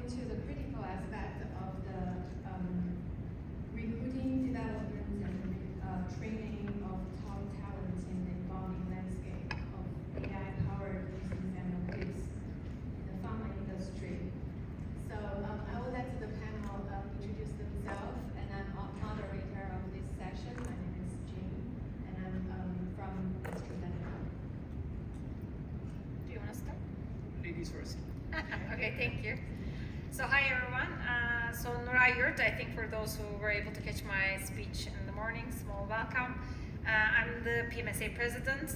into the critical aspect of the recruiting, development, and training of top talent in the evolving landscape of AI-powered business analytics in the pharma industry. So I will let the panel introduce themselves, and I'm a moderator of this session. My name is Jean, and I'm from AstraZeneca. Do you want to start? Ladies first. Okay, thank you. So hi everyone. So Nuray Yurt, I think for those who were able to catch my speech in the morning, small welcome. I'm the PMSA president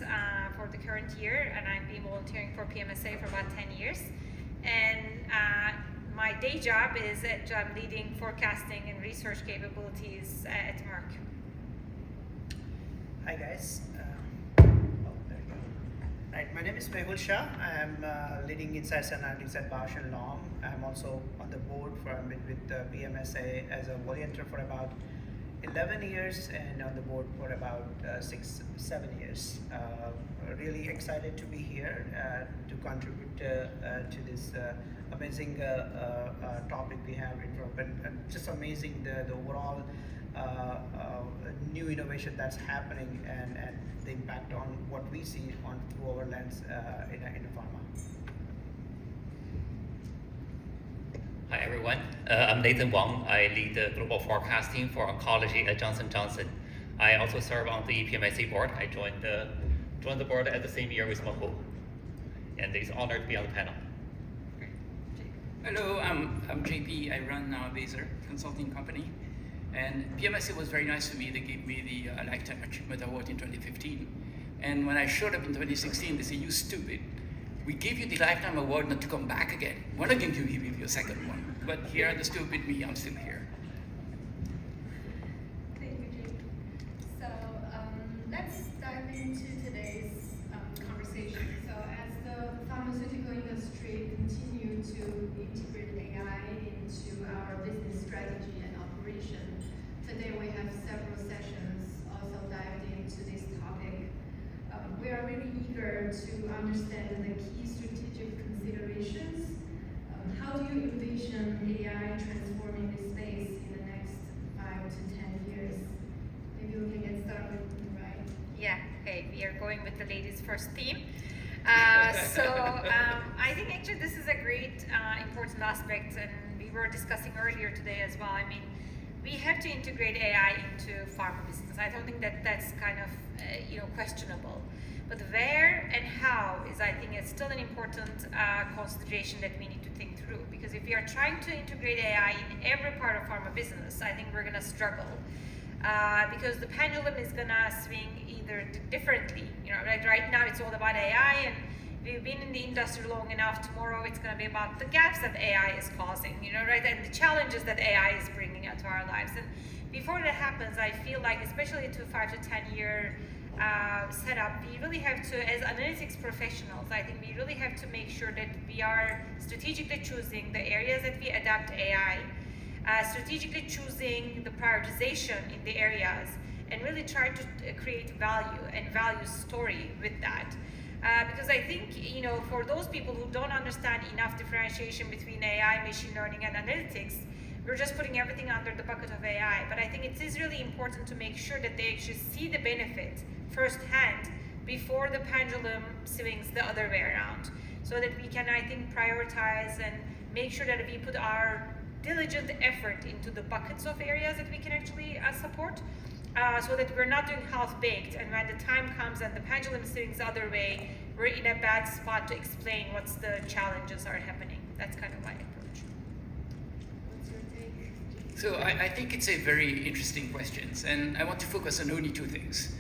for the current year, and I've been volunteering for PMSA for about 10 years. And my day job is that I'm leading forecasting and research capabilities at Merck. Hi guys. There you go. Right, my name is Mehul Shah. I'm leading Insights Analytics at Bausch & Lomb. I'm also on the board with PMSA as a volunteer for about 11 years and on the board for about 6-7 years. Really excited to be here to contribute to this amazing topic we have in front, and just amazing the overall new innovation that's happening and the impact on what we see on through our lens in pharma. Hi everyone, I'm Nathan Wang. I lead the global forecasting for oncology at Johnson & Johnson. I also serve on the PMSA board. I joined the board at the same year with Mehul, and it's an honor to be on the panel. Hello, I'm JP. I run Baser Consulting Company. And PMSA was very nice to me. They gave me the Lifetime Achievement Award in 2015. And when I showed up in 2016, they said, "You stupid. We gave you the Lifetime Award not to come back again. We're not going to give you a second one." But here, the stupid me, I'm still here. Thank you, Jake. So let's dive into today's conversation. So as the pharmaceutical industry continue to integrate AI into our business strategy and operation, today we have several sessions also dived into this topic. We are really eager to understand the key strategic considerations. How do you envision AI transforming this space in the next 5 to 10 years? Maybe we can get started with you, right? Yeah, okay, we are going with the ladies first theme. I think actually this is a great important aspect, and we were discussing earlier today as well. I mean, we have to integrate AI into pharma business. I don't think that that's kind of questionable. But where and how is, I think, it's still an important consideration that we need to think through. Because if we are trying to integrate AI in every part of pharma business, I think we're going to struggle. Because the pendulum is going to swing either differently. Right now it's all about AI, and we've been in the industry long enough. Tomorrow it's going to be about the gaps that AI is causing, right? And the challenges that AI is bringing into our lives. And before that happens, I feel like, especially to 5 to 10 year setup, we really have to, as analytics professionals, I think we really have to make sure that we are strategically choosing the areas that we adapt AI, strategically choosing the prioritization in the areas, and really try to create value and value story with that. Because I think, for those people who don't understand enough differentiation between AI, machine learning, and analytics, we're just putting everything under the bucket of AI. But I think it is really important to make sure that they actually see the benefit firsthand before the pendulum swings the other way around, so that we can, I think, prioritize and make sure that we put our diligent effort into the buckets of areas that we can actually support, so that we're not doing half-baked, and when the time comes and the pendulum swings the other way, we're in a bad spot to explain what's the challenges are happening. That's kind of my approach. What's your take? So I think it's a very interesting question, and I want to focus on only two things.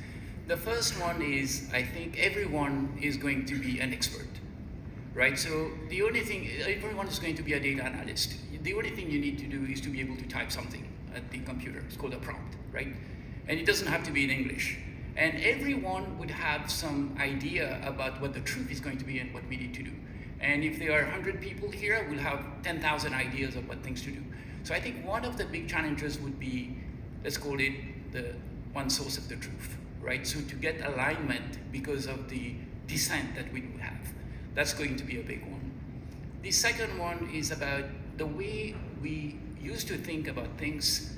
The first one is, I think everyone is going to be an expert, right? So the only thing, everyone is going to be a data analyst. The only thing you need to do is to be able to type something at the computer. It's called a prompt, right? And it doesn't have to be in English. And everyone would have some idea about what the truth is going to be and what we need to do. And if there are 100 people here, we'll have 10,000 ideas of what things to do. So I think one of the big challenges would be, let's call it the one source of the truth, right? So to get alignment because of the dissent that we do have, that's going to be a big one. The second one is about the way we used to think about things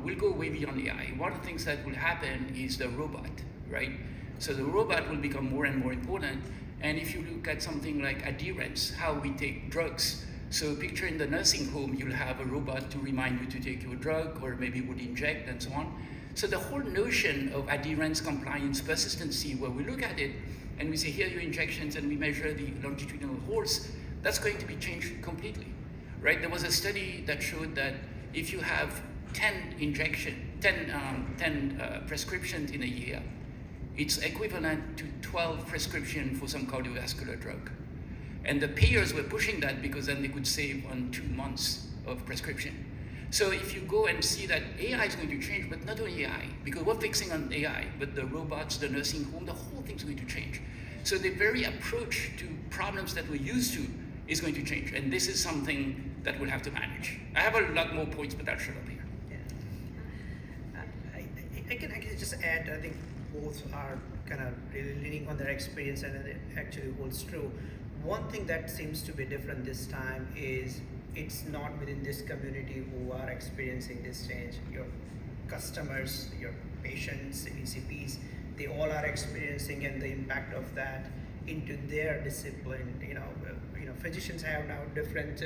will go way beyond AI. One of the things that will happen is the robot, right? So the robot will become more and more important. And if you look at something like adherence, how we take drugs. So picture in the nursing home, you'll have a robot to remind you to take your drug, or maybe would inject and so on. So the whole notion of adherence, compliance, persistency, where we look at it and we say, here are your injections, and we measure the longitudinal holds, that's going to be changed completely, right? There was a study that showed that if you have 10 prescriptions in a year, it's equivalent to 12 prescriptions for some cardiovascular drug. And the payers were pushing that because then they could save on 2 months of prescription. So if you go and see that AI is going to change, but not only AI, because we're fixing on AI, but the robots, the nursing home, the whole thing's going to change. So the very approach to problems that we're used to is going to change. And this is something that we'll have to manage. I have a lot more points, but I'll shut up here. I can just add, I think both are kind of really leaning on their experience, and it actually holds true. One thing that seems to be different this time is it's not within this community who are experiencing this change. Your customers, your patients, ECPs, they all are experiencing and the impact of that into their discipline. Physicians have now different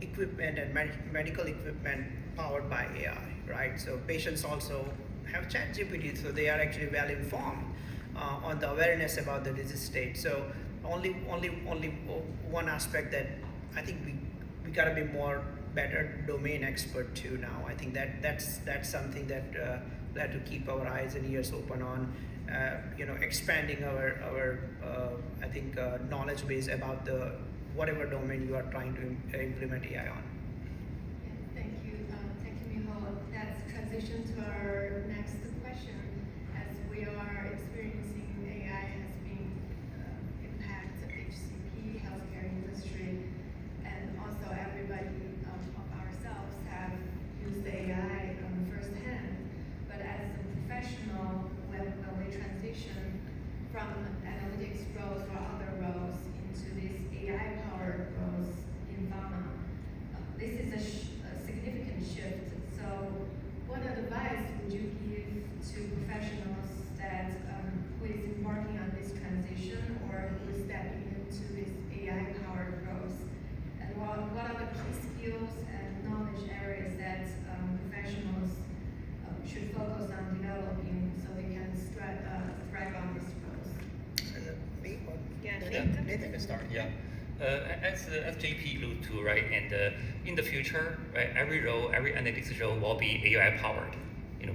equipment and medical equipment powered by AI, right? So patients also have ChatGPT, so they are actually well informed on the awareness about the disease state. So only one aspect that I think we gotta be more better domain expert too now. I think that's something that we have to keep our eyes and ears open on. Expanding our I think knowledge base about the whatever domain you are trying to implement AI on. Thank you, Miho. Let's transition to our next question. As we are experiencing AI has been impact HCP, healthcare industry, and also everybody of ourselves have used AI firsthand. But as a professional, when we transition from analytics roles or other roles into this AI-powered roles in pharma, this is a significant shift. So what advice would you give to professionals that who is embarking on this transition or who is stepping into this AI-powered roles? And what are the key skills and knowledge areas that professionals should focus on developing so they can thrive on these roles? Nathan can start. Yeah. As JP alluded to, right, and in the future, right, every role, every analytics role will be AI powered.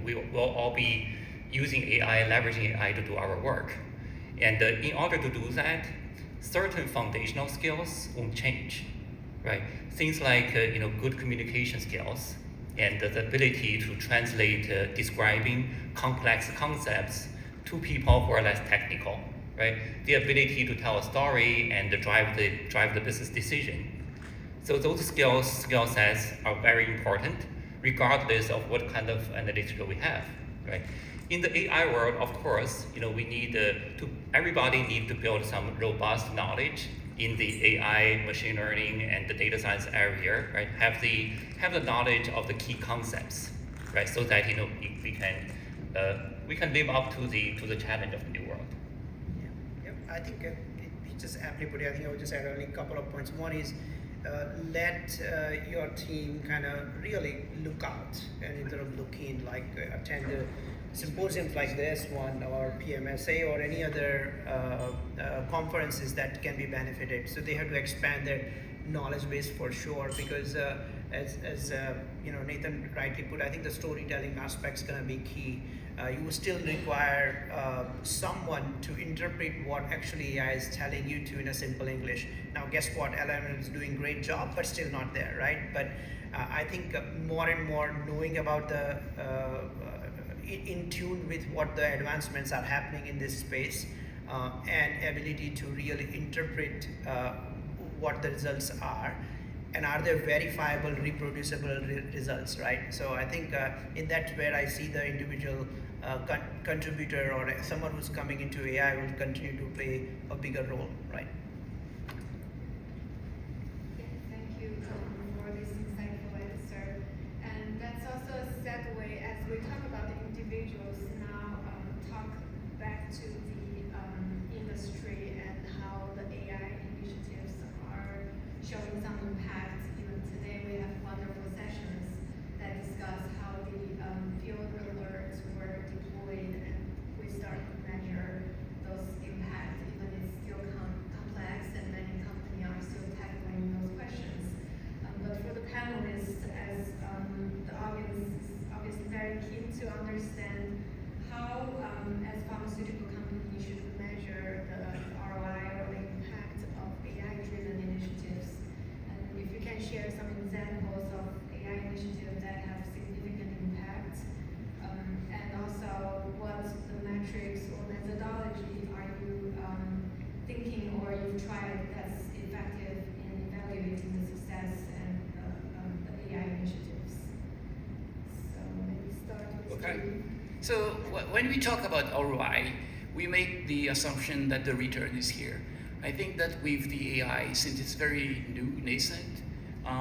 We will all be using AI, leveraging AI to do our work. And in order to do that, certain foundational skills won't change, right? Things like good communication skills and the ability to translate describing complex concepts to people who are less technical. Right? The ability to tell a story and drive the business decision. So those skill sets are very important, regardless of what kind of analytics we have. Right? In the AI world, of course, we need everybody need to build some robust knowledge in the AI, machine learning, and the data science area. Right? Have the knowledge of the key concepts. Right? So that we can live up to the challenge of the new world. I think it just aptly put it. I think I would just add only a couple of points. One is let your team kind of really look out and instead of looking, like attend symposiums like this one or PMSA or any other conferences that can be benefited. So they have to expand their knowledge base for sure, because as Nathan rightly put, I think the storytelling aspect is going to be key. You will still require someone to interpret what actually AI is telling you to in a simple English. Now, guess what? LLM is doing a great job, but still not there, right? But I think more and more knowing about the in tune with what the advancements are happening in this space and ability to really interpret what the results are, and are they verifiable, reproducible results, right? So I think in that where I see the individual contributor or someone who's coming into AI will continue to play a bigger role, right? Thank you for this we talk about the individuals, now talk back to the industry and how the AI initiatives are showing some impact. Even today we have wonderful sessions that discuss how the field alerts were deployed and we start to measure those impacts, even it's still complex and many companies are still tackling those questions. But for the panelists, as the audience is obviously very keen to understand how, as pharmaceutical companies, should measure the ROI or the impact of AI-driven initiatives. And if you can share some examples of AI initiatives that have significant impact, and also what the metrics or methodology are you thinking or you've tried that's effective in evaluating the success and the AI initiatives. So maybe start with Okay. Julie. So when we talk about ROI, we make the assumption that the return is here. I think that with the AI, since it's very new, nascent,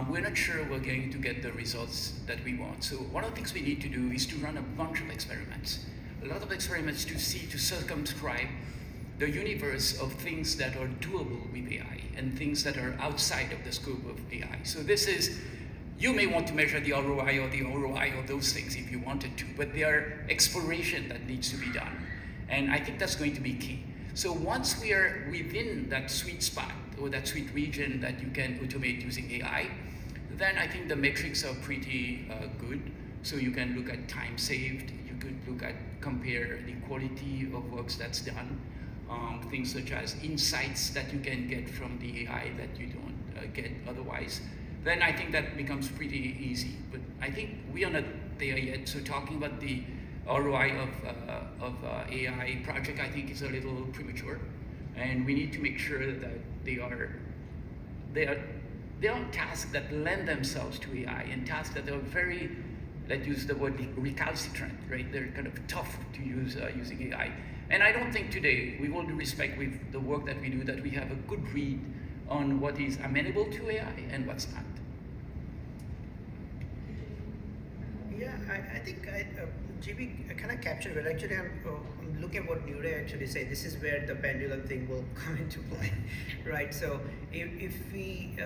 we're not sure we're going to get the results that we want. So one of the things we need to do is to run a bunch of experiments. A lot of experiments to circumscribe the universe of things that are doable with AI and things that are outside of the scope of AI. So this is, you may want to measure the ROI or the ROI of those things if you wanted to, but there are exploration that needs to be done. And I think that's going to be key. So once we are within that sweet spot or that sweet region that you can automate using AI, then I think the metrics are pretty good. So you can look at time saved, you could look at, compare the quality of works that's done, things such as insights that you can get from the AI that you don't get otherwise. Then I think that becomes pretty easy. But I think we are not there yet. So talking about the ROI of AI project, I think is a little premature. And we need to make sure that they are tasks that lend themselves to AI and tasks that are very, let's use the word recalcitrant, right? They're kind of tough to use using AI. And I don't think today, with all due respect with the work that we do, that we have a good read on what is amenable to AI and what's not. Yeah, I think GB kind of captured well. Actually, I'm looking at what Nure actually said. This is where the pendulum thing will come into play, right? So if we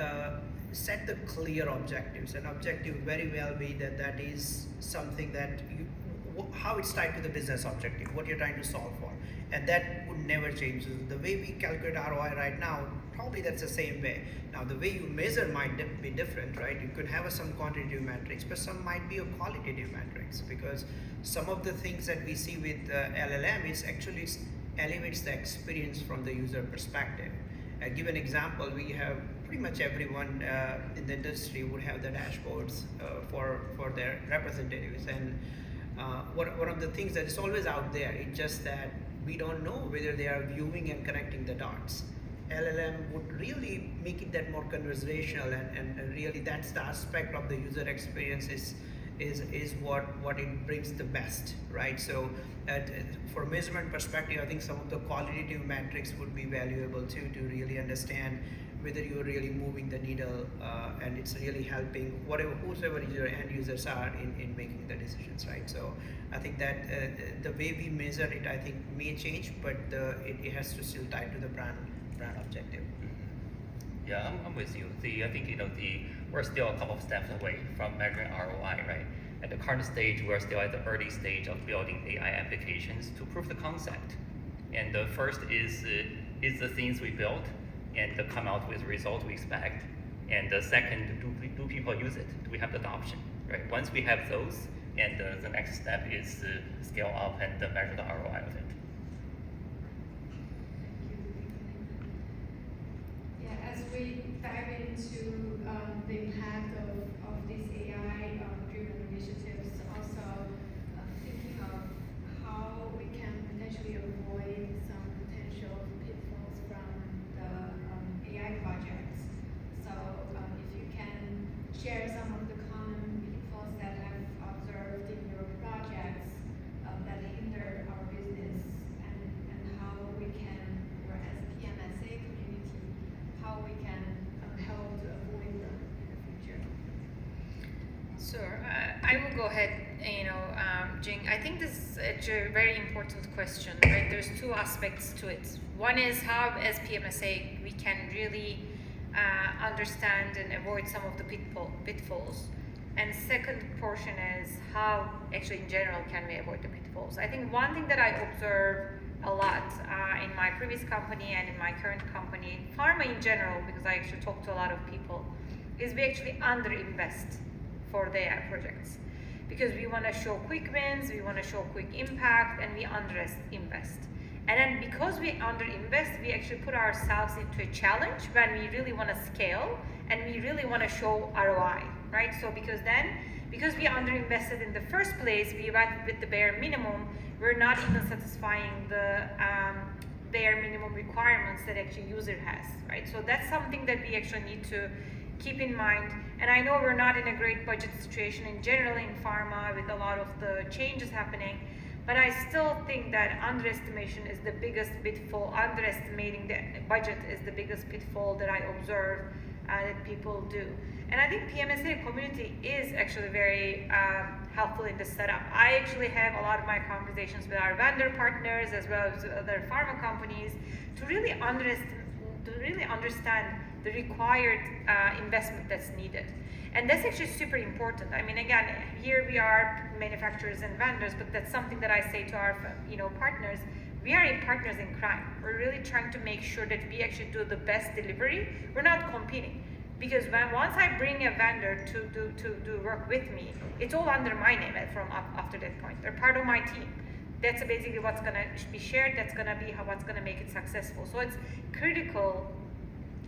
set the clear objectives, an objective very well be that is something that how it's tied to the business objective, what you're trying to solve for, and that would never change. The way we calculate ROI right now, probably that's the same way. Now the way you measure might be different, right? You could have some quantitative metrics, but some might be a qualitative metrics, because some of the things that we see with LLM is actually elevates the experience from the user perspective. Give an example, we have pretty much everyone in the industry would have the dashboards for their representatives, and one of the things that is always out there, it's just that we don't know whether they are viewing and connecting the dots. LLM would really make it that more conversational, and really that's the aspect of the user experience is what it brings the best, right? So for measurement perspective, I think some of the qualitative metrics would be valuable too, to really understand whether you're really moving the needle and it's really helping whoever your end users are in making the decisions, right? So I think that the way we measure it, I think may change, but it has to still tie to the brand objective. Yeah, I'm with you. I think we're still a couple of steps away from measuring ROI, right? At the current stage, we're still at the early stage of building AI applications to prove the concept. And the first is the things we built and come out with the results we expect. And the second, do people use it? Do we have the adoption, right? Once we have those, and the next step is to scale up and measure the ROI of it. Yeah, as we dive into the impact of these AI-driven initiatives, also thinking of how we can potentially avoid some potential pitfalls from the AI projects. So if you can share some of the common pitfalls that have observed in your projects that hinder our business, and how we can, or as a PMSA community, how we can help to avoid them in the future. Sure. I will go ahead, I think this is a very important question, right? There's two aspects to it. One is how, as PMSA, we can really understand and avoid some of the pitfalls. And second portion is how, actually, in general, can we avoid the pitfalls? I think one thing that I observe a lot in my previous company and in my current company, pharma in general, because I actually talk to a lot of people, is we actually underinvest for the AI projects. Because we want to show quick wins, we want to show quick impact, and we underinvest. And then because we underinvest, we actually put ourselves into a challenge when we really want to scale and we really want to show ROI, right? So because we underinvested in the first place, we went with the bare minimum, we're not even satisfying the bare minimum requirements that actually user has, right? So that's something that we actually need to keep in mind. And I know we're not in a great budget situation in general in pharma with a lot of the changes happening, but I still think that underestimation is the biggest pitfall. Underestimating the budget is the biggest pitfall that I observe that people do. And I think PMSA community is actually very helpful in this setup. I actually have a lot of my conversations with our vendor partners as well as other pharma companies to really understand the required investment that's needed. And that's actually super important. I mean, again, here we are manufacturers and vendors, but that's something that I say to our partners. We are partners in crime. We're really trying to make sure that we actually do the best delivery. We're not competing. Because once I bring a vendor to work with me, it's all under my name from after that point. They're part of my team. That's basically what's going to be shared. That's going to be what's going to make it successful. So it's critical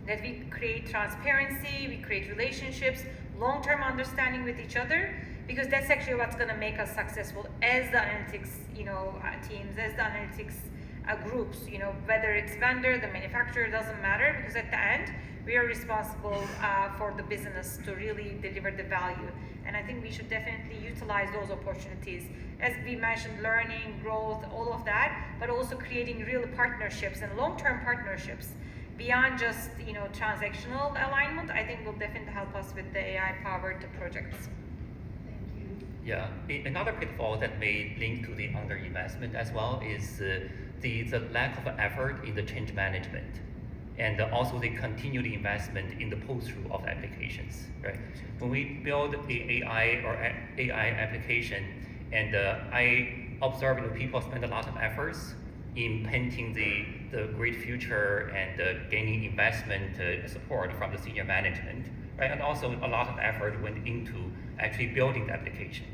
that we create transparency, we create relationships, long-term understanding with each other, because that's actually what's going to make us successful as the analytics, teams, as the analytics groups. Whether it's vendor, the manufacturer, doesn't matter, because at the end we are responsible for the business to really deliver the value. And I think we should definitely utilize those opportunities, as we mentioned, learning, growth, all of that, but also creating real partnerships and long-term partnerships. Beyond just transactional alignment, I think will definitely help us with the AI-powered projects. Thank you. Yeah, another pitfall that may link to the underinvestment as well is the lack of effort in the change management, and also the continued investment in the pull-through of applications. Right? When we build the AI application, and I observe people spend a lot of efforts in painting the great future and gaining investment support from the senior management, right? And also a lot of effort went into actually building the application.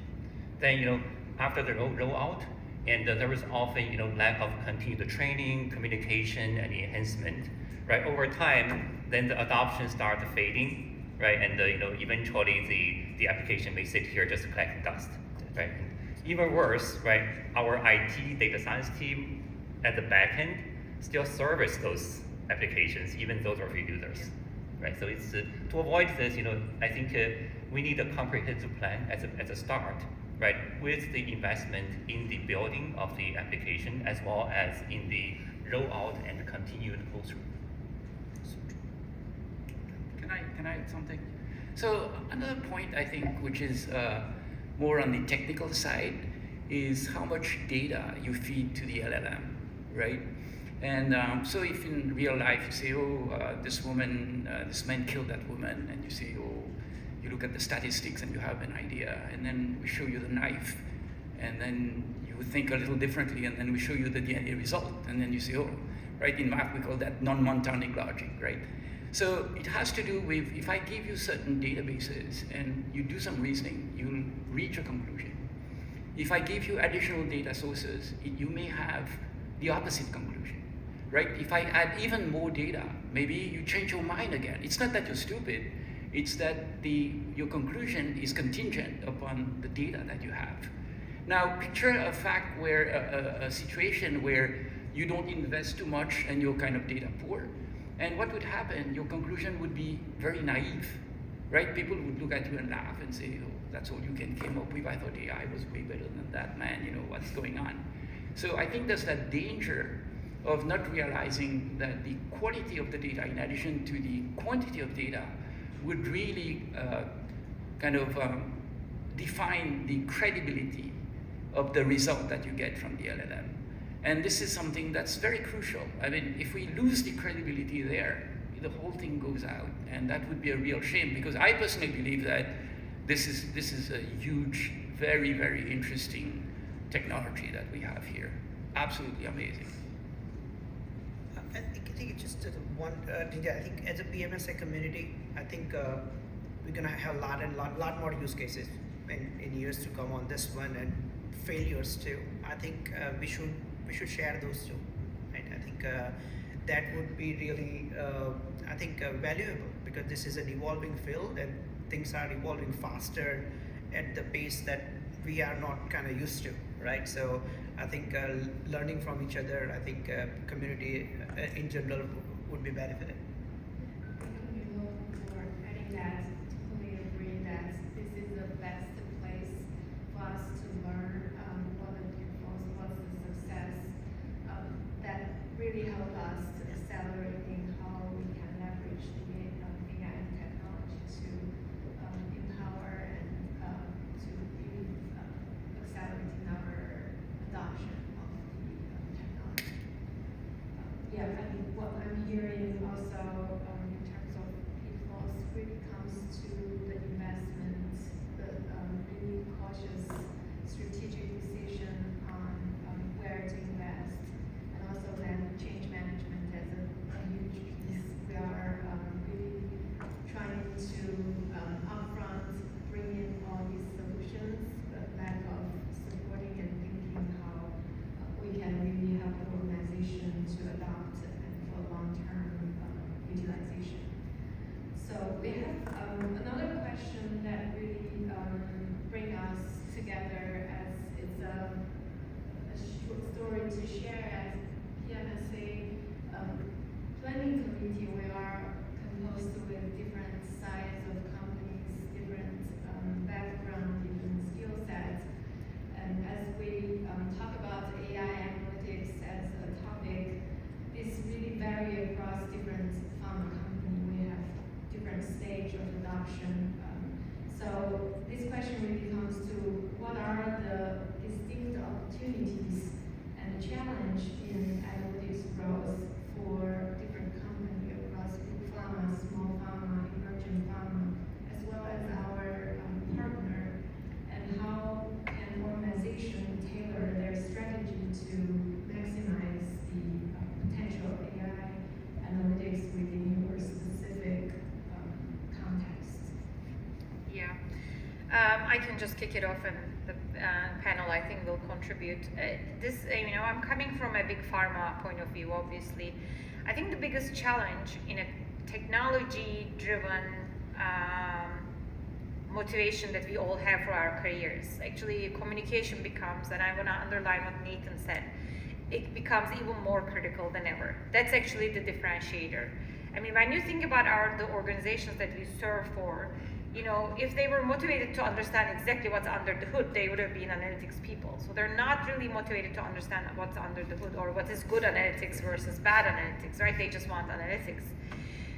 Then, after the rollout, and there was often, lack of continued training, communication, and enhancement, right? Over time, then the adoption started fading, right? And eventually the application may sit here just collecting dust, right? And even worse, right? Our IT data science team at the back end still service those applications, even though they're free users, right? So it's to avoid this, I think we need a comprehensive plan at the start, right? With the investment in the building of the application as well as in the rollout and continued pull-through. Can I add something? So another point I think, which is more on the technical side, is how much data you feed to the LLM. Right? And so if in real life you say, this man killed that woman, and you say, you look at the statistics and you have an idea, and then we show you the knife, and then you think a little differently, and then we show you the DNA result, and then you say, right? In math we call that non-Montanic logic, right? So it has to do with, if I give you certain databases and you do some reasoning, you'll reach a conclusion. If I give you additional data sources, you may have the opposite conclusion, right? If I add even more data, maybe you change your mind again. It's not that you're stupid, it's that your conclusion is contingent upon the data that you have. Now, picture a situation where you don't invest too much and you're kind of data poor. And what would happen? Your conclusion would be very naive, right? People would look at you and laugh and say, that's all you came up with. I thought AI was way better than that, man. What's going on? So I think there's that danger of not realizing that the quality of the data, in addition to the quantity of data, would really define the credibility of the result that you get from the LLM. And this is something that's very crucial. I mean, if we lose the credibility there, the whole thing goes out, and that would be a real shame, because I personally believe that this is a huge, very, very interesting technology that we have here. Absolutely amazing. I think it's just one. I think as a PMSA community, I think we're gonna have a lot more use cases in years to come on this one, and failures too. I think we should share those too. Right? I think that would be really valuable, because this is an evolving field and things are evolving faster at the pace that we are not kind of used to, right? So I think learning from each other, I think community in general would be benefited. Thank you for adding that. Totally agree that this is the best place for us to learn what the pitfalls, what's the success that really help us to accelerating how we can leverage the AI technology to empower and to really accelerating our adoption of the technology. Yeah, I mean, what I'm hearing also in terms of pitfalls really comes to the investment, the really cautious strategic decision on where to invest, and also then change management as a huge piece. We are really trying to upfront bring in all these solutions, but lack of supporting and thinking how we can really help the organization to adopt and for long-term utilization. So we have another question that really bring us together, as it's a short story to share. As PMSA planning committee, we are composed with different size of companies, different background, different skill sets. And as we talk about AI analytics as a topic, this really vary across different pharma companies. We have different stage of adoption. So this question really comes to what are the distinct opportunities and challenge in analytics growth for different companies across big pharma, small pharma, emerging pharma, as well as our partner, and how can organization tailor their strategy to maximize the potential of AI analytics within your specific context? Yeah, I can just kick it off, and the panel I think will contribute. I'm coming from a big pharma point of view, obviously. I think the biggest challenge in a technology-driven motivation that we all have for our careers, actually communication becomes, and I want to underline what Nathan said, it becomes even more critical than ever. That's actually the differentiator. I mean, when you think about the organizations that we serve for, if they were motivated to understand exactly what's under the hood, they would have been analytics people. So they're not really motivated to understand what's under the hood or what is good analytics versus bad analytics, right? They just want analytics.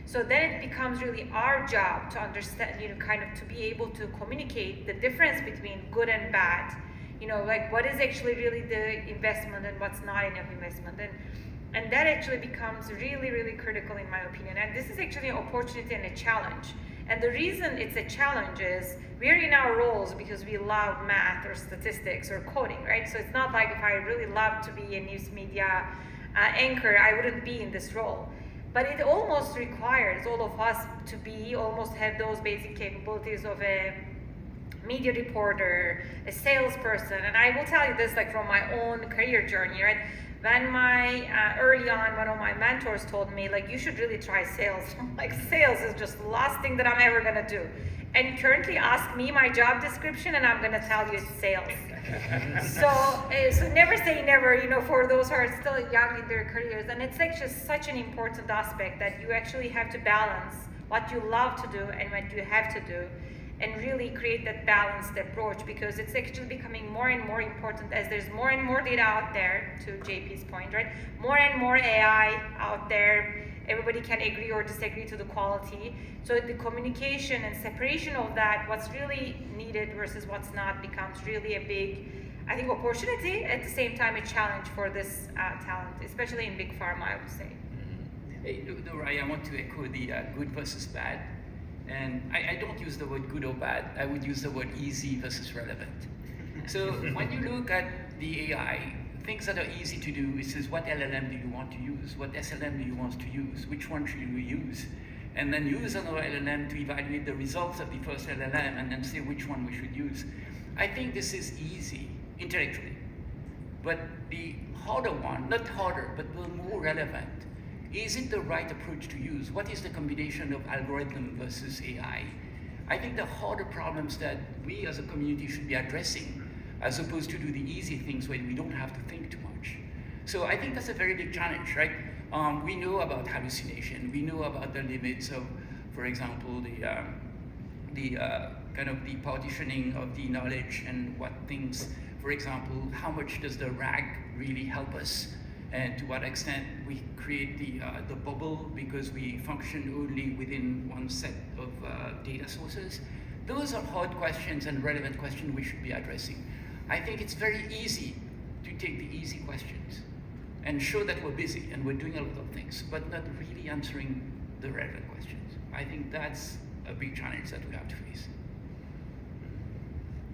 So then it becomes really our job to understand, to be able to communicate the difference between good and bad. Like what is actually really the investment and what's not enough investment. And that actually becomes really, really critical in my opinion. And this is actually an opportunity and a challenge. And the reason it's a challenge is we're in our roles because we love math or statistics or coding, right? So it's not like if I really love to be a news media anchor, I wouldn't be in this role. But it almost requires all of us to almost have those basic capabilities of a media reporter, a salesperson. And I will tell you this like from my own career journey, right? When early on, one of my mentors told me, like, you should really try sales. I'm like, sales is just the last thing that I'm ever gonna do. And currently ask me my job description and I'm gonna tell you it's sales. So never say never, for those who are still young in their careers. And it's like just such an important aspect that you actually have to balance what you love to do and what you have to do, and really create that balanced approach, because it's actually becoming more and more important as there's more and more data out there, to JP's point, right? More and more AI out there. Everybody can agree or disagree to the quality. So the communication and separation of that, what's really needed versus what's not, becomes really a big I think, opportunity, at the same time, a challenge for this talent, especially in big pharma, I would say. Hey, Nora, I want to echo the good versus bad. And I don't use the word good or bad. I would use the word easy versus relevant. So when you look at the AI, things that are easy to do is what LLM do you want to use? What SLM do you want to use? Which one should you use? And then use another LLM to evaluate the results of the first LLM and then say which one we should use. I think this is easy intellectually. But the harder one, not harder, but the more relevant, is it the right approach to use? What is the combination of algorithm versus AI? I think the harder problems that we as a community should be addressing, as opposed to do the easy things where we don't have to think too much. So I think that's a very big challenge, right? We know about hallucination. We know about the limits of, for example, the kind of the partitioning of the knowledge and what things, for example, how much does the RAG really help us? And to what extent we create the bubble because we function only within one set of data sources. Those are hard questions and relevant questions we should be addressing. I think it's very easy to take the easy questions and show that we're busy and we're doing a lot of things, but not really answering the relevant questions. I think that's a big challenge that we have to face.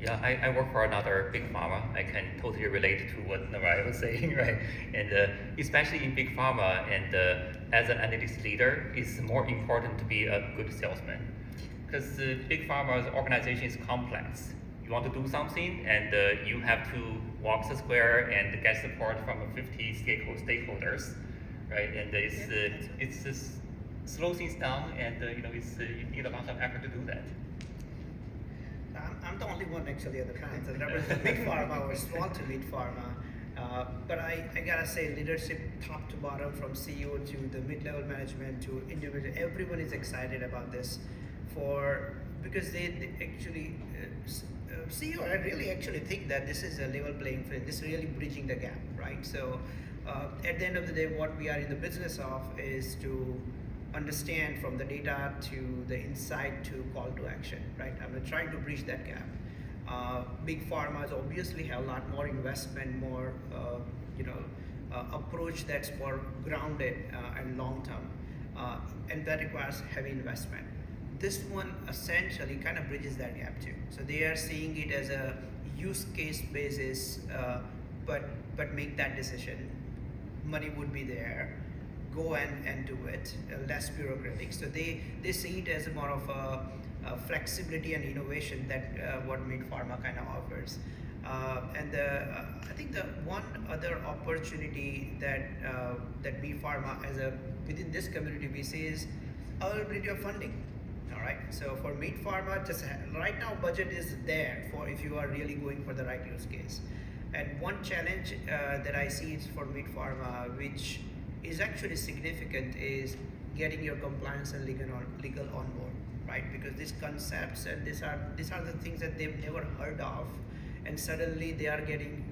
Yeah, I work for another big pharma. I can totally relate to what Naraya was saying, right? And especially in big pharma, and as an analytics leader, it's more important to be a good salesman. Because big pharma's organization is complex. You want to do something, and you have to walk the square and get support from 50 stakeholders, right? And it's just slow things down, and you need a lot of effort to do that. I'm the only one actually at the client that represents big pharma or small to mid pharma. But I gotta say, leadership top to bottom, from CEO to the mid-level management to individual, everyone is excited about this because they actually, CEO, I really actually think that this is a level playing field. This is really bridging the gap, right? So at the end of the day, what we are in the business of is to understand from the data to the insight to call to action, right? I'm trying to bridge that gap. Big pharmas obviously have a lot more investment, more approach that's more grounded and long term, and that requires heavy investment. This one essentially kind of bridges that gap too. So they are seeing it as a use case basis, but make that decision. Money would be there. Go and do it, less bureaucratic. So they see it as more of a flexibility and innovation that what mid pharma kind of offers. And I think the one other opportunity that big pharma within this community we see is availability of funding. All right. So for mid pharma, just right now budget is there for if you are really going for the right use case. And one challenge that I see is for mid pharma, which is actually significant, is getting your compliance and legal on board, right? Because these concepts and these are the things that they've never heard of, and suddenly they are getting.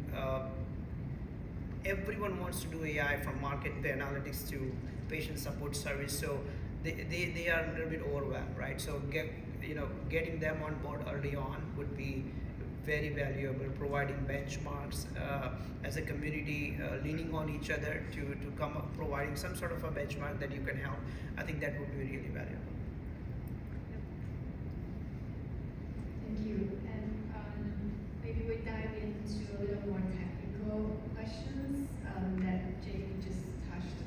Everyone wants to do AI, from market to analytics to patient support service, so they are a little bit overwhelmed, right? So getting them on board early on would be very valuable, providing benchmarks as a community, leaning on each other to come up, providing some sort of a benchmark that you can help. I think that would be really valuable. Thank you. And maybe we dive into a little more technical questions that JB just touched.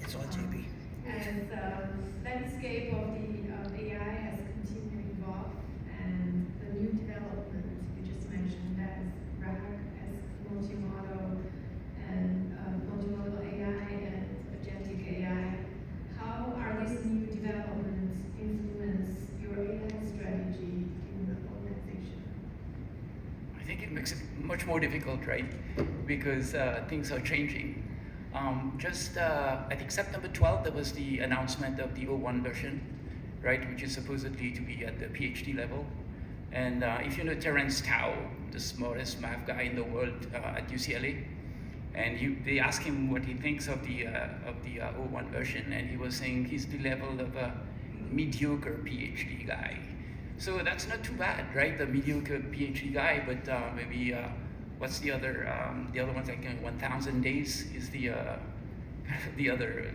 It's all JB. As the landscape of the AI has continued to evolve, and the new development you just mentioned, as RAG, as multimodal, and multimodal AI and agentic AI, how are these new developments influence your AI strategy in the organization? I think it makes it much more difficult, right? Because things are changing. I think September 12th, there was the announcement of the O1 version, right, which is supposedly to be at the PhD level. And if you know Terence Tao, the smartest math guy in the world at UCLA, and they asked him what he thinks of the O1 version, and he was saying he's the level of a mediocre PhD guy. So that's not too bad, right? The mediocre PhD guy, but maybe what's the other one's like 1,000 days is the the other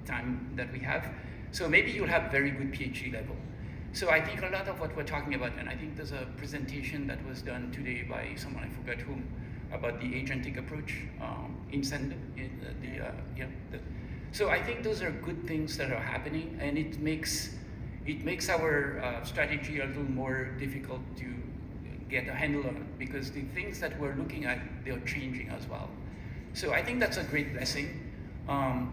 time that we have. So maybe you'll have very good PhD level. So I think a lot of what we're talking about, and I think there's a presentation that was done today by someone, I forgot whom, about the agentic approach in Sendo. So I think those are good things that are happening, and it makes our strategy a little more difficult to get a handle on, because the things that we're looking at, they're changing as well. So I think that's a great blessing.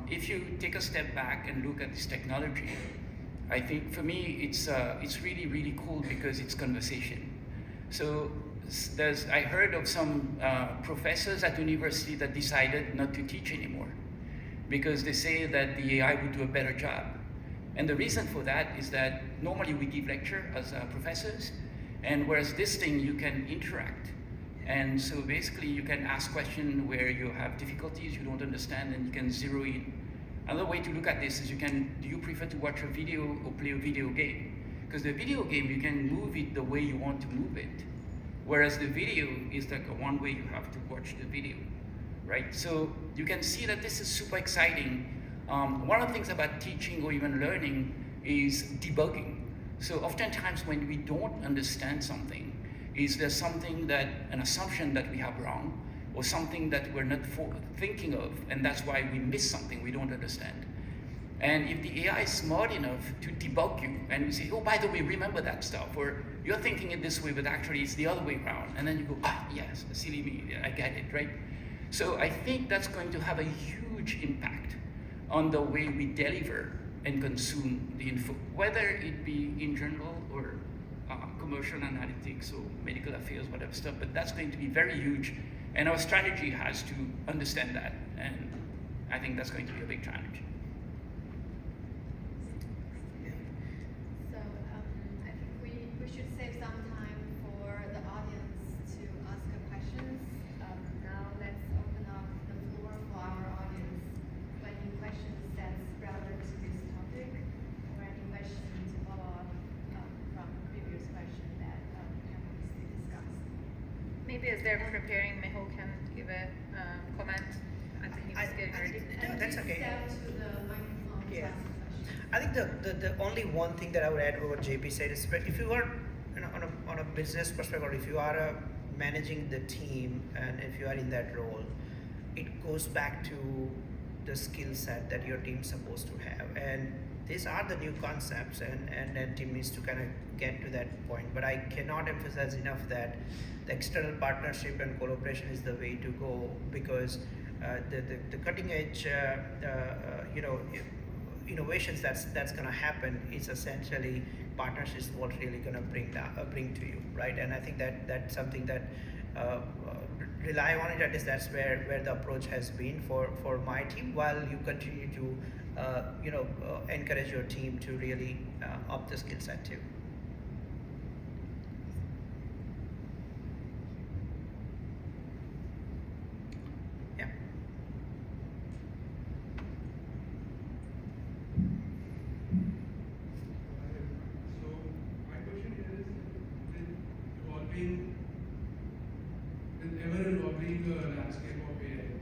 If you take a step back and look at this technology, I think for me it's really, really cool because it's conversation. So I heard of some professors at university that decided not to teach anymore because they say that the AI would do a better job. And the reason for that is that normally we give lecture as professors, and whereas this thing you can interact. And so basically you can ask questions where you have difficulties, you don't understand, and you can zero in. Another way to look at this is do you prefer to watch a video or play a video game? Because the video game, you can move it the way you want to move it. Whereas the video is like one way you have to watch the video, right? So you can see that this is super exciting. One of the things about teaching or even learning is debugging. So oftentimes when we don't understand something, there's something an assumption that we have wrong, or something that we're not thinking of, and that's why we miss something we don't understand. And if the AI is smart enough to debug you, and we say, oh, by the way, remember that stuff, or you're thinking it this way, but actually it's the other way around, and then you go, yes, silly me, I get it, right? So I think that's going to have a huge impact on the way we deliver and consume the info, whether it be in general or commercial analytics or medical affairs, whatever stuff, but that's going to be very huge. And our strategy has to understand that. And I think that's going to be a big challenge. So I think we should save some time for the audience to ask questions. Now let's open up the floor for our audience for any questions that's relevant to this topic, or any questions to follow up from previous question that previously discussed. Maybe as they're preparing, Mehul can give a comment. I think he was getting ready. No, that's okay. Step to the microphone to Yeah. ask the question. I think the only one thing that I would add to what JP said is, if you are on a business perspective, or if you are managing the team, and if you are in that role, it goes back to the skill set that your team's supposed to have. And these are the new concepts, and team needs to kind of get to that point. But I cannot emphasize enough that the external partnership and collaboration is the way to go, because the cutting edge innovations that's going to happen is essentially partnerships what really going to bring to you, right? And I think that's something that rely on it. At least that's where the approach has been for my team, while you continue to encourage your team to really up the skill set too. Yeah. So my question here is, with ever-evolving landscape of AI,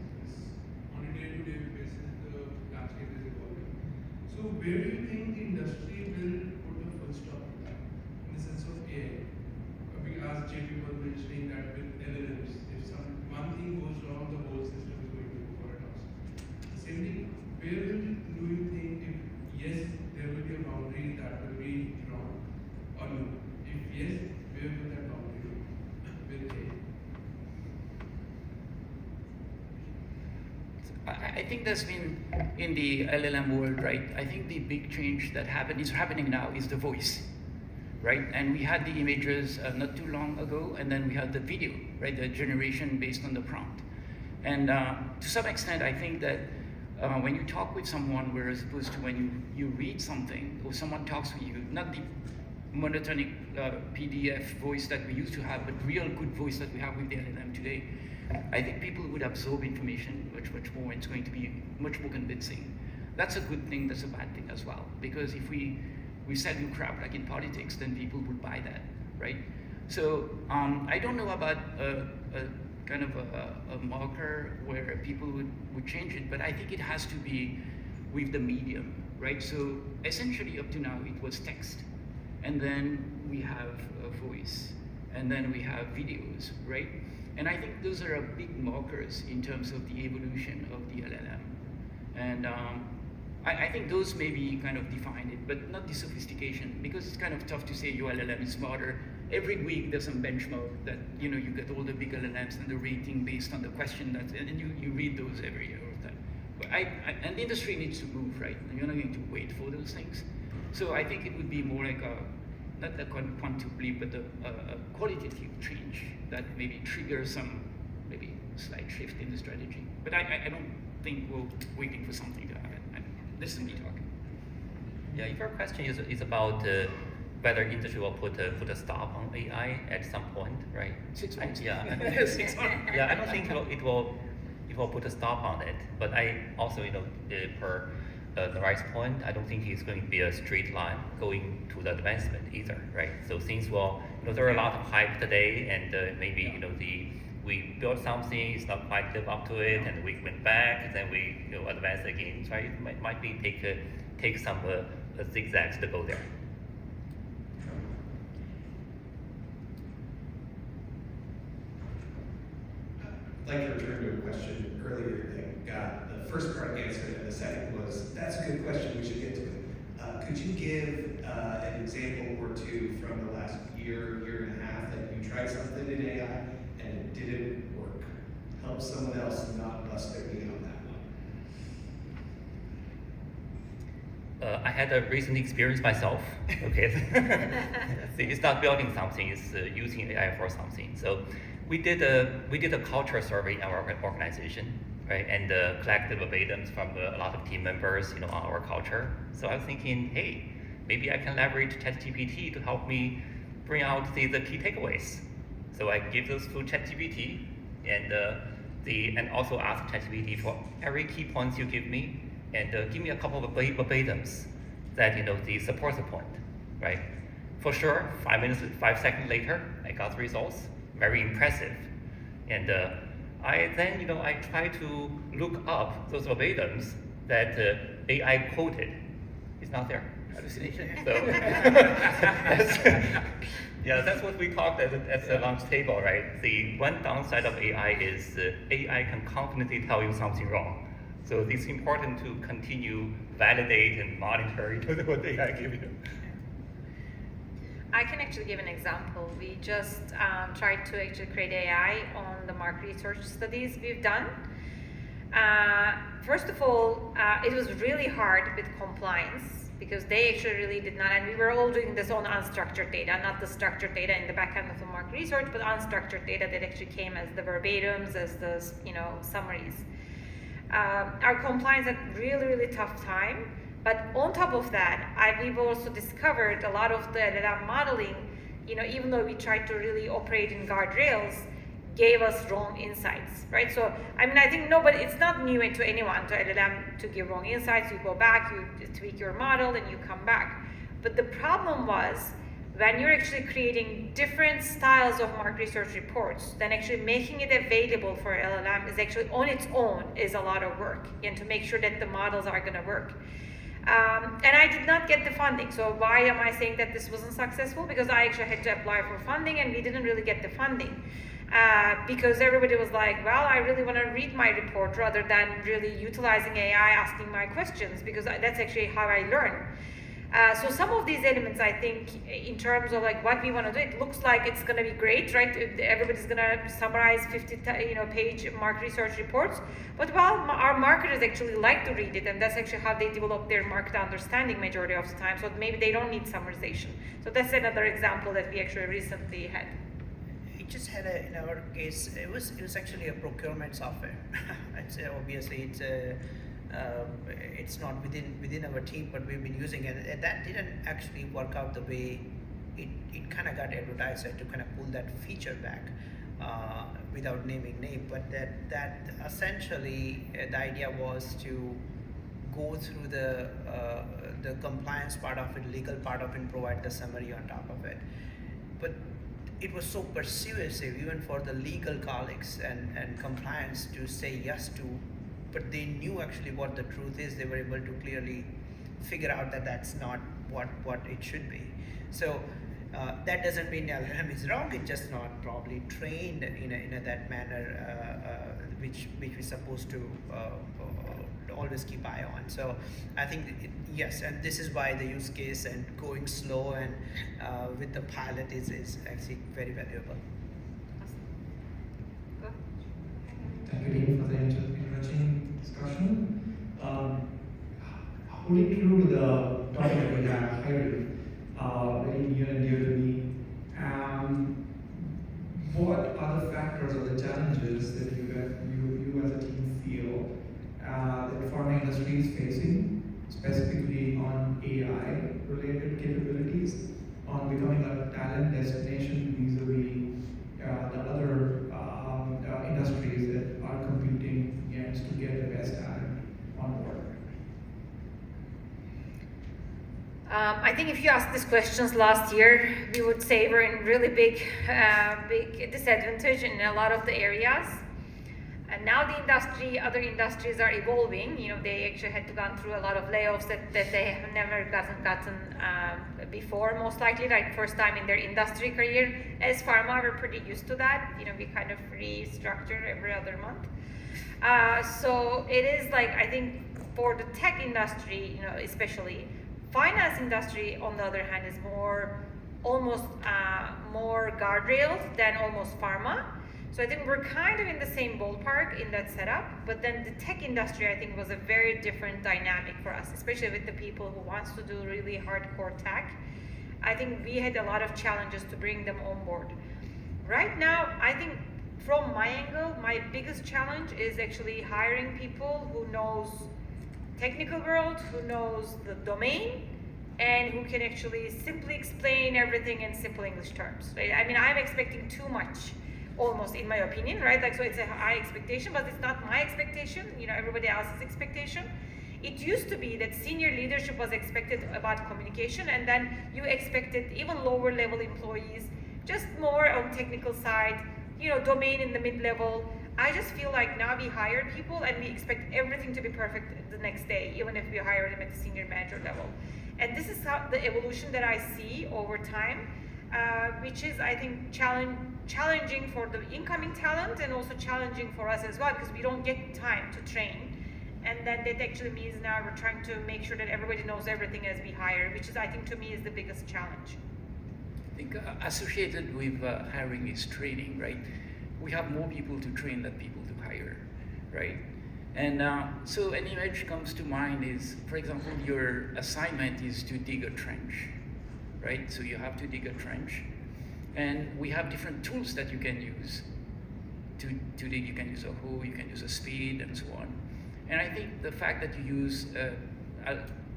on a day-to-day basis, the landscape is evolving. So where do you think the industry will put a full stop to that, in the sense of AI? As JP was mentioning that with LLMs, if one thing goes wrong, the whole system is going to go for a toss. The same thing, where do you think, if yes, there will be a boundary that will be drawn, or no? If yes, where will that boundary go with AI? I think there's been, in the LLM world, right, I think the big change that is happening now is the voice, right? And we had the images not too long ago, and then we had the video, right, the generation based on the prompt. And to some extent, I think that when you talk with someone, whereas opposed to when you read something, or someone talks with you, not the monotonic PDF voice that we used to have, but real good voice that we have with the LLM today, I think people would absorb information much more, and it's going to be much more convincing. That's a good thing, that's a bad thing as well. Because if we sell you crap like in politics, then people will buy that, right? So I don't know about kind of a marker where people would change it, but I think it has to be with the medium, right? So essentially up to now it was text, and then we have voice, and then we have videos, right? And I think those are big markers in terms of the evolution of the LLM. And I think those maybe kind of define it, but not the sophistication, because it's kind of tough to say your LLM is smarter. Every week there's some benchmark that, you know, you get all the big LLMs and the rating based on the question, and you read those every year or that. But and the industry needs to move, right? And you're not going to wait for those things. So I think it would be more like not a quantum leap, but a qualitative change that maybe triggers some maybe slight shift in the strategy. But I don't think we're waiting for something to happen. This is me talking. Yeah, if your question is about whether industry will put a stop on AI at some point, right? 6 months. Yeah. 6 months. Yeah, I don't think it will put a stop on it. But I also, per Narai's point, I don't think it's going to be a straight line going to the advancement either, right? So things will, there are a lot of hype today, and maybe we built something, it's not quite live up to it, and we went back, and then we advance again. Right? It might be take some zigzags to go there. I'd like to return to a question earlier that got the first part answered, and the second was, that's a good question, we should get to it. Could you give an example or two from the last year and a half that you tried something in AI and it didn't work? Help someone else not bust their knee on that one. I had a recent experience myself. Okay, See, it's not building something; it's using AI for something. So we did a culture survey in our organization, right, and collected verbatims from a lot of team members, on our culture. So I was thinking, hey, maybe I can leverage ChatGPT to help me bring out the key takeaways. So I give those to ChatGPT, and also ask ChatGPT for every key points you give me, and give me a couple of verbatims that the supports the point, right? For sure, 5 seconds later, I got the results. Very impressive, and I then I try to look up those verbatims that AI quoted. It's not there. Hallucination. So that's what we talked at the lunch table, right? The one downside of AI is AI can confidently tell you something wrong. So it's important to continue validate and monitor what AI gives you. I can actually give an example. We just tried to actually create AI on the market research studies we've done. First of all, it was really hard with compliance because they actually really did not, and we were all doing this on unstructured data, not the structured data in the back end of the market research, but unstructured data that actually came as the verbatims, as the summaries. Our compliance had really tough time. But on top of that, we've also discovered a lot of the LLM modeling, even though we tried to really operate in guardrails, gave us wrong insights, right? So, I think it's not new to anyone to LLM to give wrong insights. You go back, you tweak your model, and you come back. But the problem was, when you're actually creating different styles of market research reports, then actually making it available for LLM is actually on its own is a lot of work, and to make sure that the models are gonna work. And I did not get the funding. So why am I saying that this wasn't successful? Because I actually had to apply for funding, and we didn't really get the funding. Because everybody was like, well, I really want to read my report rather than really utilizing AI, asking my questions, because that's actually how I learn. So some of these elements, I think, in terms of what we want to do, it looks like it's going to be great, right? Everybody's going to summarize 50-page market research reports. But our marketers actually like to read it, and that's actually how they develop their market understanding majority of the time. So maybe they don't need summarization. So that's another example that we actually recently had. We just had in our case, it was actually a procurement software. It's not within our team, but we've been using it, and that didn't actually work out the way it kind of got advertised, to kind of pull that feature back without naming name. But that essentially the idea was to go through the compliance part of it, legal part of it, and provide the summary on top of it. But it was so persuasive even for the legal colleagues and compliance to say yes to, but they knew actually what the truth is. They were able to clearly figure out that that's not what it should be. So that doesn't mean LLM is wrong. It's just not probably trained in that manner, which we're supposed to always keep eye on. So I think yes, and this is why the use case and going slow and with the pilot is actually very valuable. Go. Thank you, Dean, for the enriching discussion. Holding true to the topic that we have hired, very near and dear to me, what are the factors or the challenges that you as a team feel that the pharma industry is facing, specifically on AI-related capabilities, on becoming a talent destination vis-a-vis the other industries that are competing against to get the best talent on board? I think if you asked these questions last year, we would say we're in really big disadvantage in a lot of the areas. And now the other industries are evolving. They actually had to gone through a lot of layoffs that they have never gotten before, most likely, like first time in their industry career. As pharma, we're pretty used to that. We kind of restructure every other month. So it is like, I think for the tech industry, especially, finance industry, on the other hand, is almost more guardrailed than almost pharma. So I think we're kind of in the same ballpark in that setup, but then the tech industry, I think, was a very different dynamic for us, especially with the people who wants to do really hardcore tech. I think we had a lot of challenges to bring them on board. Right now, I think from my angle, my biggest challenge is actually hiring people who knows technical world, who knows the domain, and who can actually simply explain everything in simple English terms, right? I mean, I'm expecting too much, almost, in my opinion, right? Like, so it's a high expectation, but it's not my expectation, everybody else's expectation. It used to be that senior leadership was expected about communication, and then you expected even lower level employees, just more on technical side, domain in the mid-level. I just feel like now we hire people and we expect everything to be perfect the next day, even if we hire them at the senior manager level. And this is how the evolution that I see over time, which is, I think, challenging for the incoming talent and also challenging for us as well, because we don't get time to train. And then that actually means now we're trying to make sure that everybody knows everything as we hire, which is, I think, to me, is the biggest challenge. I think associated with hiring is training, right? We have more people to train than people to hire, right? And so an image comes to mind is, for example, your assignment is to dig a trench, right? So you have to dig a trench, and we have different tools that you can use to dig. You can use a hoe, you can use a spade, and so on. And I think the fact that you use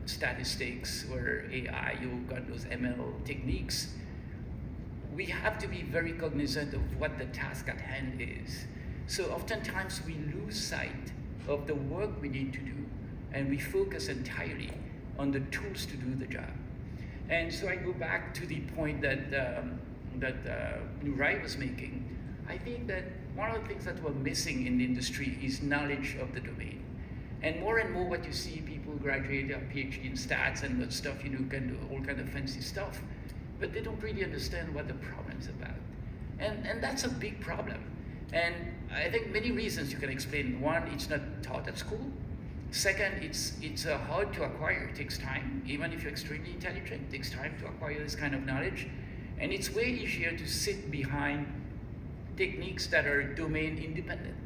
statistics or AI, you've got those ML techniques, we have to be very cognizant of what the task at hand is. So oftentimes we lose sight of the work we need to do, and we focus entirely on the tools to do the job. And so I go back to the point that Nurai was making. I think that one of the things that we're missing in the industry is knowledge of the domain. And more what you see, people graduate a PhD in stats and that stuff, can do all kind of fancy stuff, but they don't really understand what the problem is about. And that's a big problem. And I think many reasons you can explain. One, it's not taught at school. Second, it's hard to acquire. It takes time. Even if you're extremely intelligent, it takes time to acquire this kind of knowledge. And it's way easier to sit behind techniques that are domain independent,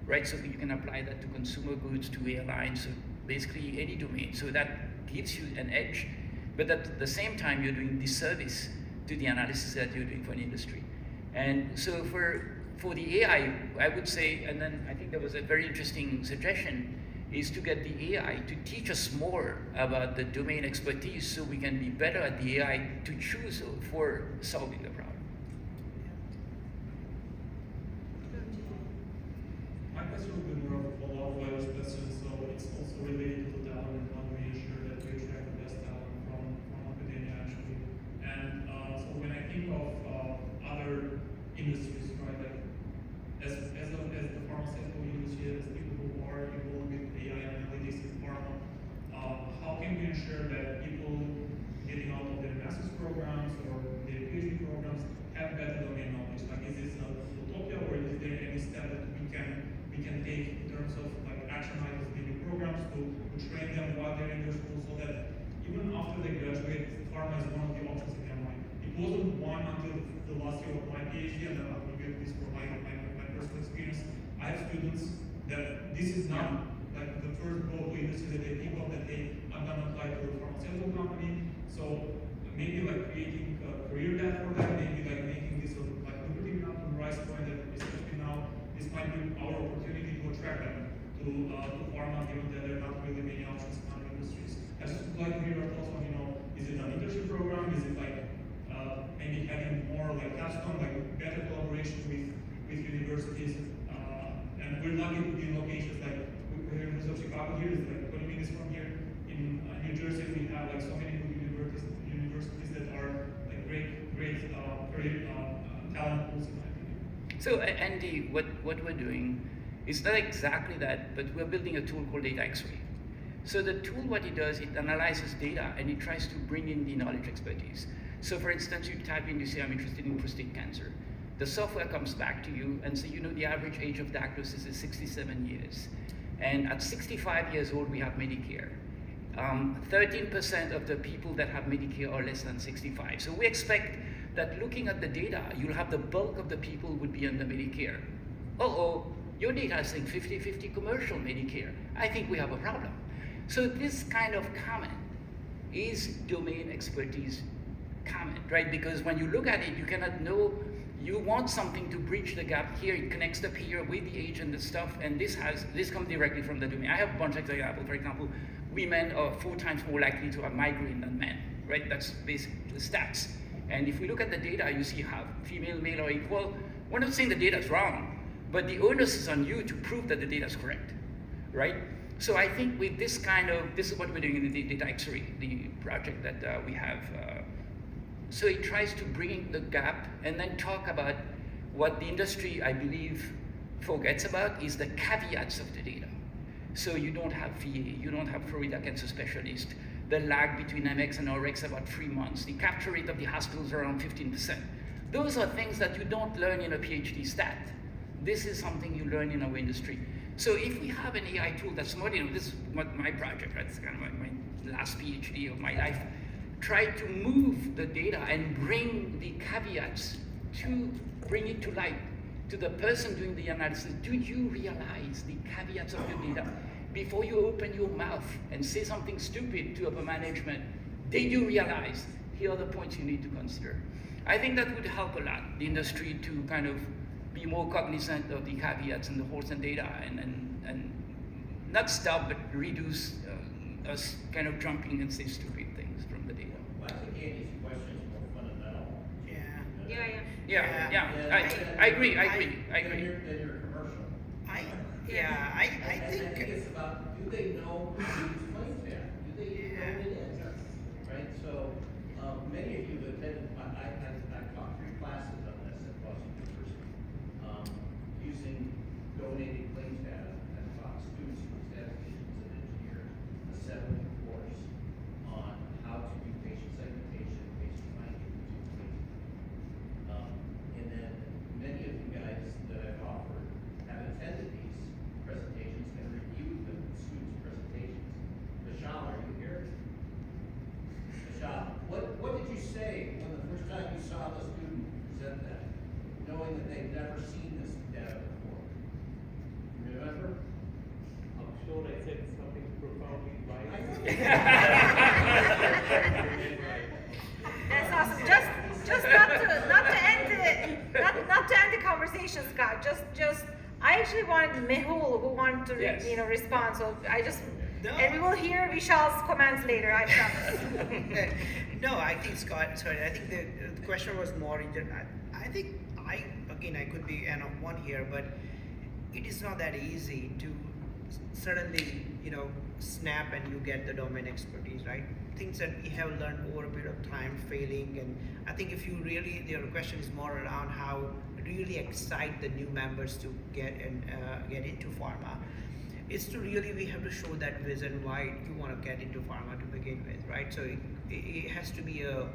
right? So you can apply that to consumer goods, to airlines, so basically any domain. So that gives you an edge. But at the same time, you're doing disservice to the analysis that you're doing for an industry. And so for the AI, I would say, and then I think there was a very interesting suggestion, is to get the AI to teach us more about the domain expertise so we can be better at the AI to choose for solving the problem. My question would be more of a follow-up to Larry's question, so it's also related to talent and how do we ensure that we attract the best talent from academia actually. And so when I think of other industries, right? Like as the pharmaceutical industry, as people who are involved with AI analytics in pharma, how can we ensure that people getting out of their master's programs or their PhD programs have better domain knowledge? Like, is this a utopia, or is there any step that we can take in terms of like action items, maybe programs to train them while they're in their school, so that even after they graduate, pharma is one of the options in their mind. It wasn't one until the last year of my PhD, and then I will get this from my personal experience. I have students that this is not like the first go-to industry that they think of, that hey, I'm gonna apply to a pharmaceutical company. So maybe like creating a career path for them, maybe like making this like lucrative enough to rise point that especially now this might be our opportunity to attract them to pharma, given that there are not really many options in other industries. I just would like to hear your thoughts on, is it an internship program? Is it like maybe having more like capstone, like better collaboration with universities? And we're lucky to be in locations like University of Chicago here is like 20 minutes from here. In New Jersey, we have like so many good universities that are like great career talent pools in my opinion. So Andy, what we're doing is not exactly that, but we're building a tool called Data X-ray. So the tool, what it does, it analyzes data and it tries to bring in the knowledge expertise. So for instance, you type in, you say, I'm interested in prostate cancer. The software comes back to you and say, the average age of diagnosis is 67 years. And at 65 years old, we have Medicare. 13% of the people that have Medicare are less than 65. So we expect that looking at the data, you'll have the bulk of the people would be under Medicare. Your data is saying 50-50 commercial Medicare. I think we have a problem. So this kind of comment is domain expertise comment, right? Because when you look at it, you cannot know, you want something to bridge the gap here. It connects the peer with the age and the stuff, and this comes directly from the domain. I have a bunch of examples. For example, women are 4 times more likely to have migraine than men, right? That's basically the stats. And if we look at the data, you see how female, male are equal. We're not saying the data is wrong, but the onus is on you to prove that the data is correct, right? So I think with this is what we're doing in the Data X-ray, the project that we have. So it tries to bring in the gap and then talk about what the industry, I believe, forgets about is the caveats of the data. So you don't have VA, you don't have Florida Cancer Specialist. The lag between MX and RX about 3 months. The capture rate of the hospitals are around 15%. Those are things that you don't learn in a PhD stat. This is something you learn in our industry. So if we have an AI tool that's not, this is what my project, right? It's kind of my last PhD of my life. Try to move the data and bring the caveats bring it to light to the person doing the analysis. Do you realize the caveats of your data? Before you open your mouth and say something stupid to upper management, did you realize here are the points you need to consider? I think that would help a lot, the industry to kind of be more cognizant of the caveats and the holes in data and not stop, but reduce us kind of jumping and say stupid things from the data. Well, I think Andy's question is more fundamental. I agree. Than your commercial. I I think think it's about, do they know who explains that? Do they even know what it is? Right? So many of you have attended, I've taught 3 classes on this at Boston University, using donated claims data, and taught students who are statisticians and engineers a 7-week course on how to do patient segmentation, patient finding, and then many of you guys that I've offered have attended these presentations and reviewed the students' presentations. Michelle, are you here? Michelle, what did you say when the first time you saw the student present that, knowing that they've never seen this data before? Remember? I'm sure I said something profoundly right. That's awesome. Just not to end the conversation, Scott. Just I actually wanted Mehul who wanted to Yes. respond. So No. and we will hear Vishal's comments later. I promise. No, I think Scott. Sorry, I think the question was more in general. I think I could be an of one here, but it is not that easy to suddenly snap and you get the domain expertise, right? Things that we have learned over a period of time, failing, and I think if you really, your question is more around how really excite the new members to get into pharma is to really, we have to show that vision why you want to get into pharma to begin with, right? So it has to be a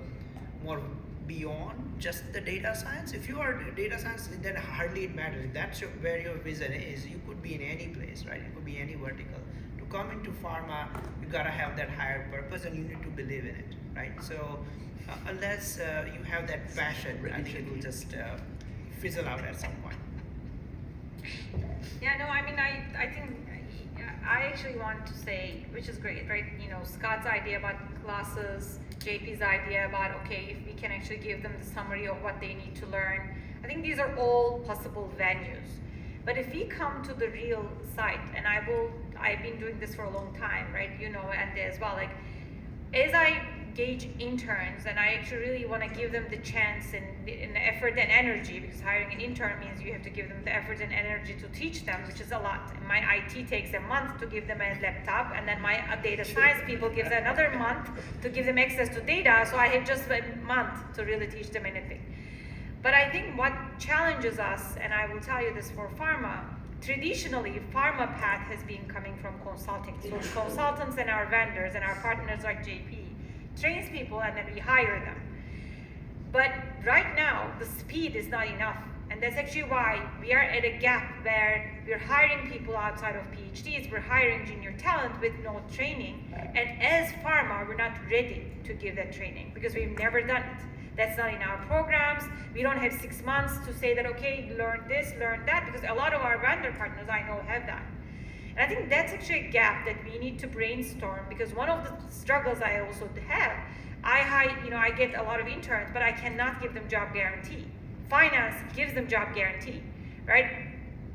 more beyond just the data science. If you are data science, then hardly it matters. If that's where your vision is, you could be in any place, right? It could be any vertical. To come into pharma, you gotta have that higher purpose and you need to believe in it, right? So unless you have that passion, I think it will just fizzle out at some point. Yeah, no, I mean, I think I actually want to say, which is great, right? You know, Scott's idea about classes, JP's idea about, okay, if we can actually give them the summary of what they need to learn. I think these are all possible venues. But if we come to the real site, and I've been doing this for a long time, right? You know, and as well, like, as I gauge interns, and I actually really want to give them the chance and effort and energy, because hiring an intern means you have to give them the effort and energy to teach them, which is a lot. And my IT takes a month to give them a laptop, and then my data science people gives another month to give them access to data, so I have just a month to really teach them anything. But I think what challenges us, and I will tell you this for pharma, traditionally, pharma path has been coming from consulting. So consultants and our vendors and our partners like JP trains people and then we hire them. But right now, the speed is not enough. And that's actually why we are at a gap where we're hiring people outside of PhDs, we're hiring junior talent with no training. And as pharma, we're not ready to give that training because we've never done it. That's not in our programs. We don't have 6 months to say that, okay, learn this, learn that, because a lot of our vendor partners I know have that. And I think that's actually a gap that we need to brainstorm, because one of the struggles I also have, I get a lot of interns, but I cannot give them job guarantee. Finance gives them job guarantee, right?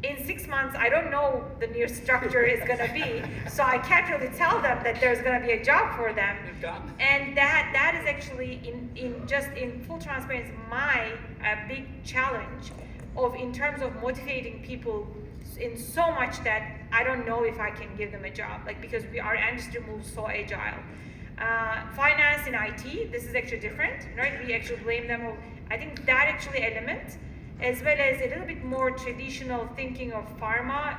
In 6 months, I don't know the new structure is gonna be, so I can't really tell them that there's gonna be a job for them. And that is actually in full transparency, my big challenge in terms of motivating people in so much that I don't know if I can give them a job, like, because our industry moves so agile. Finance and IT, this is actually different, right? We actually blame them. I think that actually element, as well as a little bit more traditional thinking of pharma,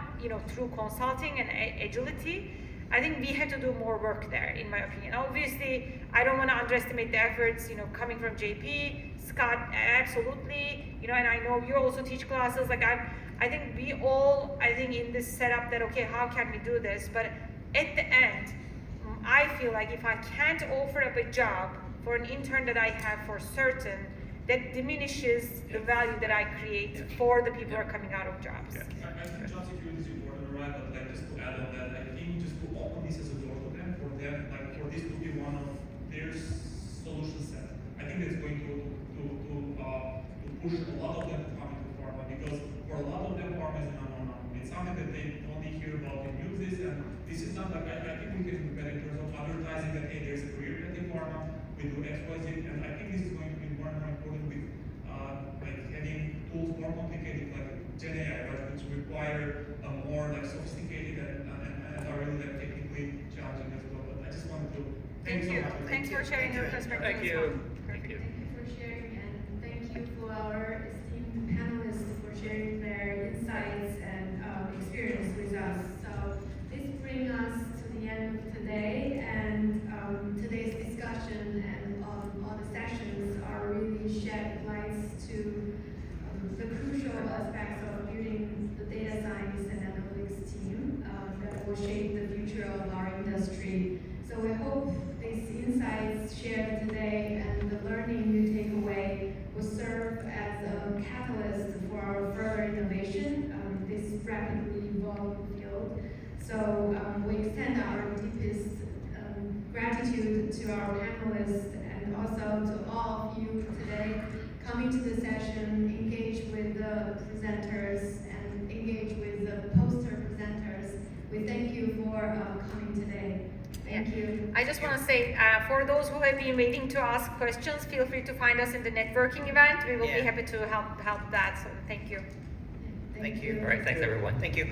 through consulting and agility, I think we have to do more work there, in my opinion. Obviously, I don't want to underestimate the efforts, coming from JP, Scott, absolutely, and I know you also teach classes. Like, I think we all, in this setup that, okay, how can we do this? But at the end, I feel like if I can't offer up a job for an intern that I have for certain, that diminishes the value that I create for the people who are coming out of jobs. I think job security is important, right? But like, just to add on that, I think just to open this as a door to them, for this to be one of their solution set. I think that's going to push a lot of them to come into pharma, because for a lot of them, pharma is an unknown. It's something that they only hear about in news, and this is not like, I think we can do better in terms of advertising that, hey, there's a career path in pharma, we do X, Y, Z, and I think this is going to be more and more important with having tools more complicated like Gen AI, right, which require more sophisticated and are really technically challenging as well. But I just wanted to Thank you. Thanks for sharing your perspective. Thank you. As well. Thank you for sharing, and thank you for our esteemed panelists for sharing their insights and experience with us. So this brings us to the end of today, and today's discussion and all the sessions are really shed lights to the crucial aspects of building the data science and analytics team that will shape the future of our industry. So we hope these insights shared today and the learning you take away will serve as a catalyst for our further innovation this rapidly evolving field. So we extend our deepest gratitude to our panelists and also to all of you today coming to the session, engage with the presenters and engage with the poster presenters. We thank you for coming today. Thank you. I just want to say, for those who have been waiting to ask questions, feel free to find us in the networking event. We will be happy to help that. So thank you. Thank you. All right, thanks everyone. Thank you.